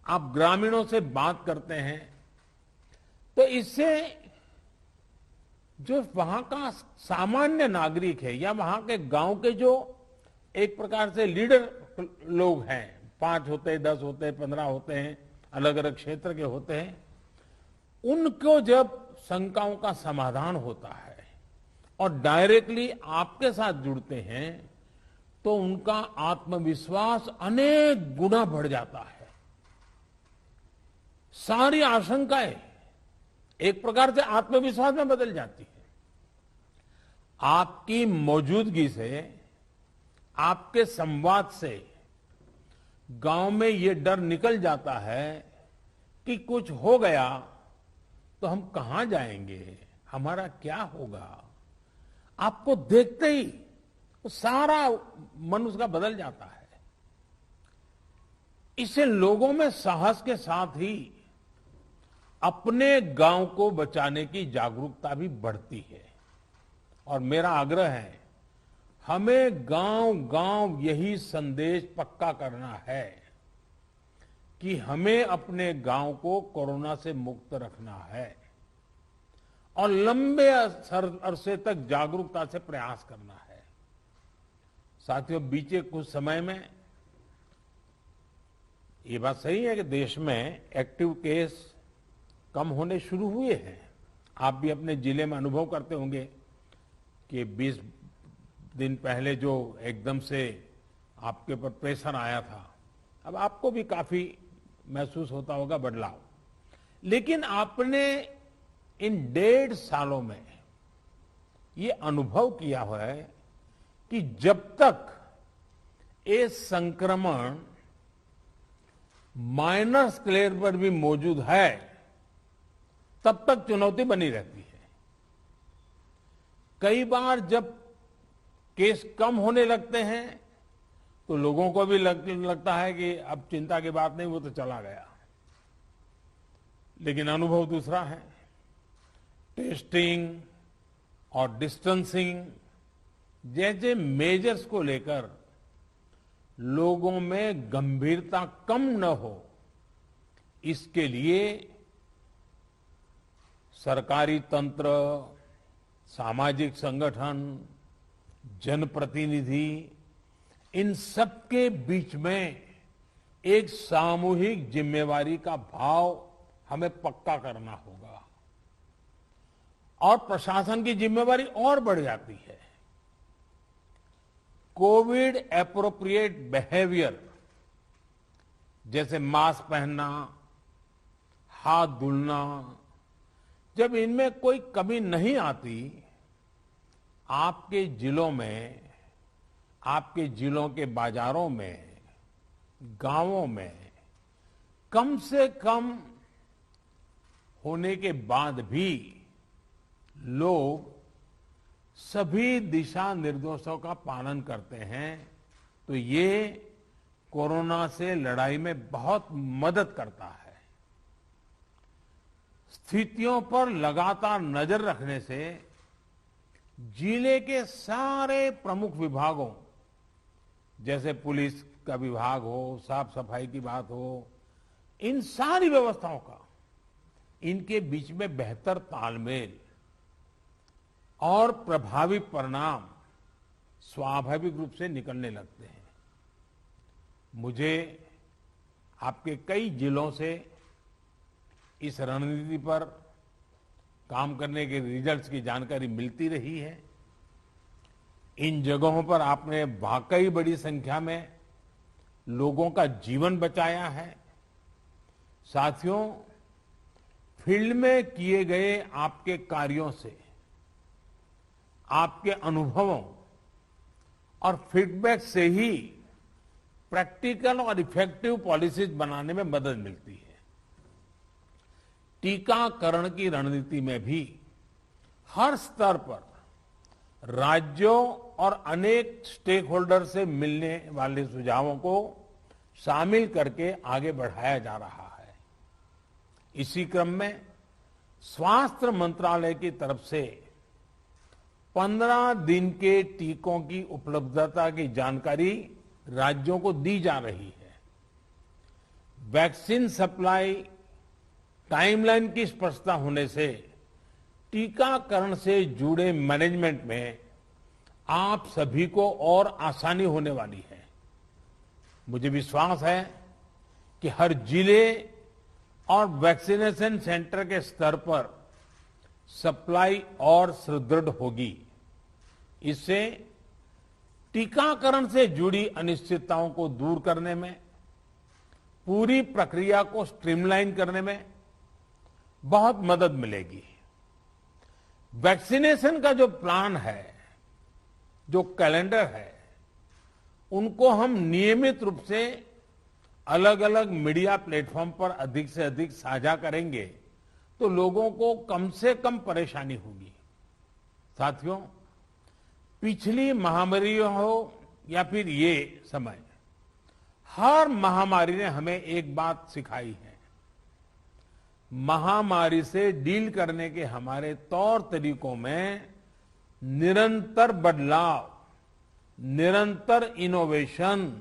आप ग्रामीणों से बात करते हैं तो इससे जो वहां का सामान्य नागरिक है या वहां के गांव के जो एक प्रकार से लीडर लोग हैं, 5 होते हैं, 10 होते हैं, 15 होते हैं, अलग अलग क्षेत्र के होते हैं, उनको जब शंकाओं का समाधान होता है और डायरेक्टली आपके साथ जुड़ते हैं तो उनका आत्मविश्वास अनेक गुना बढ़ जाता है। सारी आशंकाएं एक प्रकार से आत्मविश्वास में बदल जाती है। आपकी मौजूदगी से, आपके संवाद से गांव में ये डर निकल जाता है कि कुछ हो गया तो हम कहां जाएंगे, हमारा क्या होगा। आपको देखते ही तो सारा मन उसका बदल जाता है। इससे लोगों में साहस के साथ ही अपने गांव को बचाने की जागरूकता भी बढ़ती है। और मेरा आग्रह है, हमें गांव गांव यही संदेश पक्का करना है कि हमें अपने गांव को कोरोना से मुक्त रखना है और लंबे अरसे तक जागरूकता से प्रयास करना है। साथियों, बीते कुछ समय में ये बात सही है कि देश में एक्टिव केस कम होने शुरू हुए हैं। आप भी अपने जिले में अनुभव करते होंगे कि 20 दिन पहले जो एकदम से आपके ऊपर प्रेशर आया था, अब आपको भी काफी महसूस होता होगा बदलाव। लेकिन आपने इन 1.5 सालों में ये अनुभव किया हुआ है कि जब तक ये संक्रमण माइनर स्केल पर भी मौजूद है तब तक चुनौती बनी रहती है। कई बार जब केस कम होने लगते हैं तो लोगों को भी लगता है कि अब चिंता की बात नहीं, वो तो चला गया। लेकिन अनुभव दूसरा है। टेस्टिंग और डिस्टेंसिंग जैसे मेजर्स को लेकर लोगों में गंभीरता कम न हो, इसके लिए सरकारी तंत्र, सामाजिक संगठन, जनप्रतिनिधि, इन सबके बीच में एक सामूहिक जिम्मेवारी का भाव हमें पक्का करना होगा और प्रशासन की जिम्मेवारी और बढ़ जाती है। कोविड एप्रोप्रिएट बिहेवियर जैसे मास्क पहनना, हाथ धुलना, जब इनमें कोई कमी नहीं आती, आपके जिलों में, आपके जिलों के बाजारों में, गांवों में कम से कम होने के बाद भी लोग सभी दिशा निर्देशों का पालन करते हैं तो ये कोरोना से लड़ाई में बहुत मदद करता है। स्थितियों पर लगातार नजर रखने से जिले के सारे प्रमुख विभागों, जैसे पुलिस का विभाग हो, साफ सफाई की बात हो, इन सारी व्यवस्थाओं का, इनके बीच में बेहतर तालमेल और प्रभावी परिणाम स्वाभाविक रूप से निकलने लगते हैं। मुझे आपके कई जिलों से इस रणनीति पर काम करने के रिजल्ट्स की जानकारी मिलती रही है। इन जगहों पर आपने वाकई बड़ी संख्या में लोगों का जीवन बचाया है। साथियों, फील्ड में किए गए आपके कार्यों से, आपके अनुभवों और फीडबैक से ही प्रैक्टिकल और इफेक्टिव पॉलिसीज बनाने में मदद मिलती है। टीकाकरण की रणनीति में भी हर स्तर पर राज्यों और अनेक स्टेक होल्डर से मिलने वाले सुझावों को शामिल करके आगे बढ़ाया जा रहा है। इसी क्रम में स्वास्थ्य मंत्रालय की तरफ से 15 दिन के टीकों की उपलब्धता की जानकारी राज्यों को दी जा रही है। वैक्सीन सप्लाई टाइमलाइन की स्पष्टता होने से टीकाकरण से जुड़े मैनेजमेंट में आप सभी को और आसानी होने वाली है। मुझे विश्वास है कि हर जिले और वैक्सीनेशन सेंटर के स्तर पर सप्लाई और सुदृढ़ होगी। इससे टीकाकरण से जुड़ी अनिश्चितताओं को दूर करने में, पूरी प्रक्रिया को स्ट्रीमलाइन करने में बहुत मदद मिलेगी। वैक्सीनेशन का जो प्लान है, जो कैलेंडर है, उनको हम नियमित रूप से अलग अलग मीडिया प्लेटफॉर्म पर अधिक से अधिक साझा करेंगे तो लोगों को कम से कम परेशानी होगी। साथियों, पिछली महामारी हो या फिर ये समय, हर महामारी ने हमें एक बात सिखाई है। महामारी से डील करने के हमारे तौर तरीकों में निरंतर बदलाव, निरंतर इनोवेशन,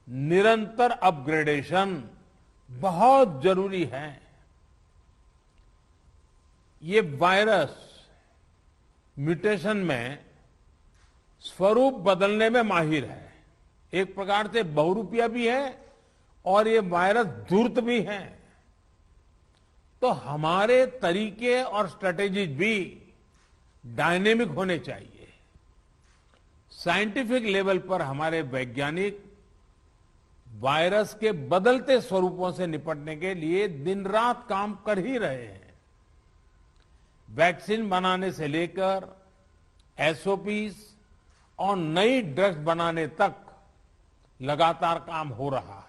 निरंतर अपग्रेडेशन बहुत जरूरी है। ये वायरस म्यूटेशन में स्वरूप बदलने में माहिर है। एक प्रकार से बहुरूपिया भी है और ये वायरस धूर्त भी है। तो हमारे तरीके और स्ट्रेटेजीज भी डायनेमिक होने चाहिए। साइंटिफिक लेवल पर हमारे वैज्ञानिक वायरस के बदलते स्वरूपों से निपटने के लिए दिन रात काम कर ही रहे हैं। वैक्सीन बनाने से लेकर एसओपीज और नई ड्रग्स बनाने तक लगातार काम हो रहा है।